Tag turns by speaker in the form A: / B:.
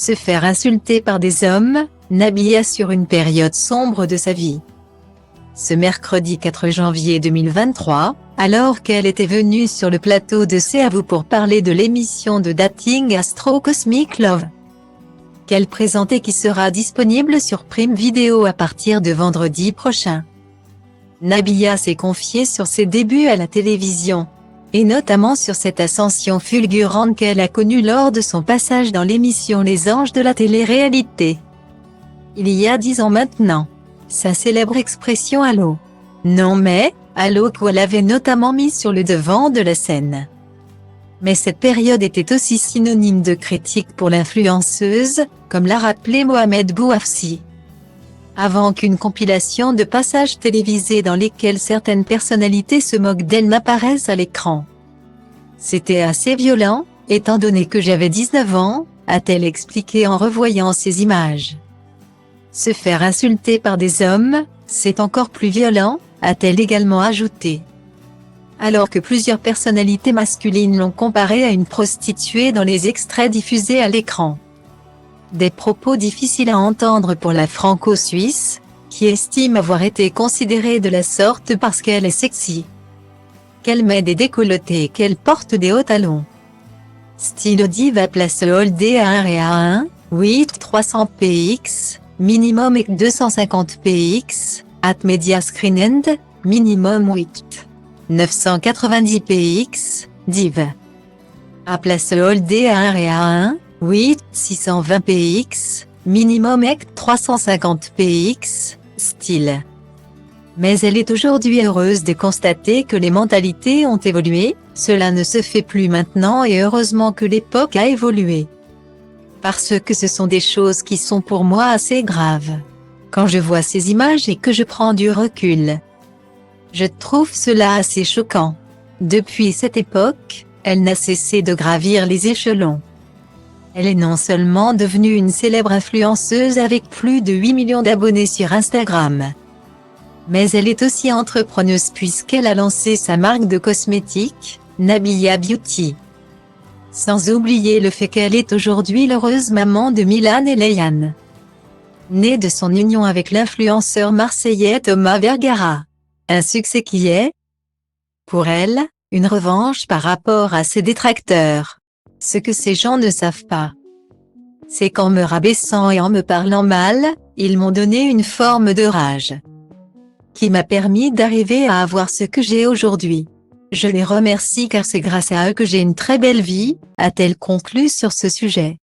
A: Se faire insulter par des hommes, Nabila sur une période sombre de sa vie. Ce mercredi 4 janvier 2023, alors qu'elle était venue sur le plateau de C'est à vous pour parler de l'émission de dating Astro Cosmic Love, qu'elle présentait qui sera disponible sur Prime Video à partir de vendredi prochain. Nabila s'est confiée sur ses débuts à la télévision, et notamment sur cette ascension fulgurante qu'elle a connue lors de son passage dans l'émission Les Anges de la télé-réalité. Il y a 10 ans maintenant. Sa célèbre expression « Allô ». Non mais, Allô qu'elle avait notamment mis sur le devant de la scène. Mais cette période était aussi synonyme de critique pour l'influenceuse, comme l'a rappelé Mohamed Bouafsi. Avant qu'une compilation de passages télévisés dans lesquels certaines personnalités se moquent d'elle n'apparaisse à l'écran. C'était assez violent, étant donné que j'avais 19 ans, a-t-elle expliqué en revoyant ces images. Se faire insulter par des hommes, c'est encore plus violent, a-t-elle également ajouté. Alors que plusieurs personnalités masculines l'ont comparée à une prostituée dans les extraits diffusés à l'écran. Des propos difficiles à entendre pour la franco-suisse, qui estime avoir été considérée de la sorte parce qu'elle est sexy, qu'elle met des décolletés et qu'elle porte des hauts talons. Style diva place holdé à 1 et à 1, 8 300 px, minimum et 250 px, at media screen end, minimum 8 990 px, div. À place holdé à 1 et à 1, 8 620 px, minimum et 350 px, style. Mais elle est aujourd'hui heureuse de constater que les mentalités ont évolué, cela ne se fait plus maintenant et heureusement que l'époque a évolué. Parce que ce sont des choses qui sont pour moi assez graves. Quand je vois ces images et que je prends du recul, je trouve cela assez choquant. Depuis cette époque, elle n'a cessé de gravir les échelons. Elle est non seulement devenue une célèbre influenceuse avec plus de 8 millions d'abonnés sur Instagram, mais elle est aussi entrepreneuse puisqu'elle a lancé sa marque de cosmétiques, Nabila Beauty. Sans oublier le fait qu'elle est aujourd'hui l'heureuse maman de Milan et Leiane, née de son union avec l'influenceur marseillais Thomas Vergara. Un succès qui est, pour elle, une revanche par rapport à ses détracteurs. Ce que ces gens ne savent pas, c'est qu'en me rabaissant et en me parlant mal, ils m'ont donné une forme de rage qui m'a permis d'arriver à avoir ce que j'ai aujourd'hui. Je les remercie car c'est grâce à eux que j'ai une très belle vie, a-t-elle conclu sur ce sujet.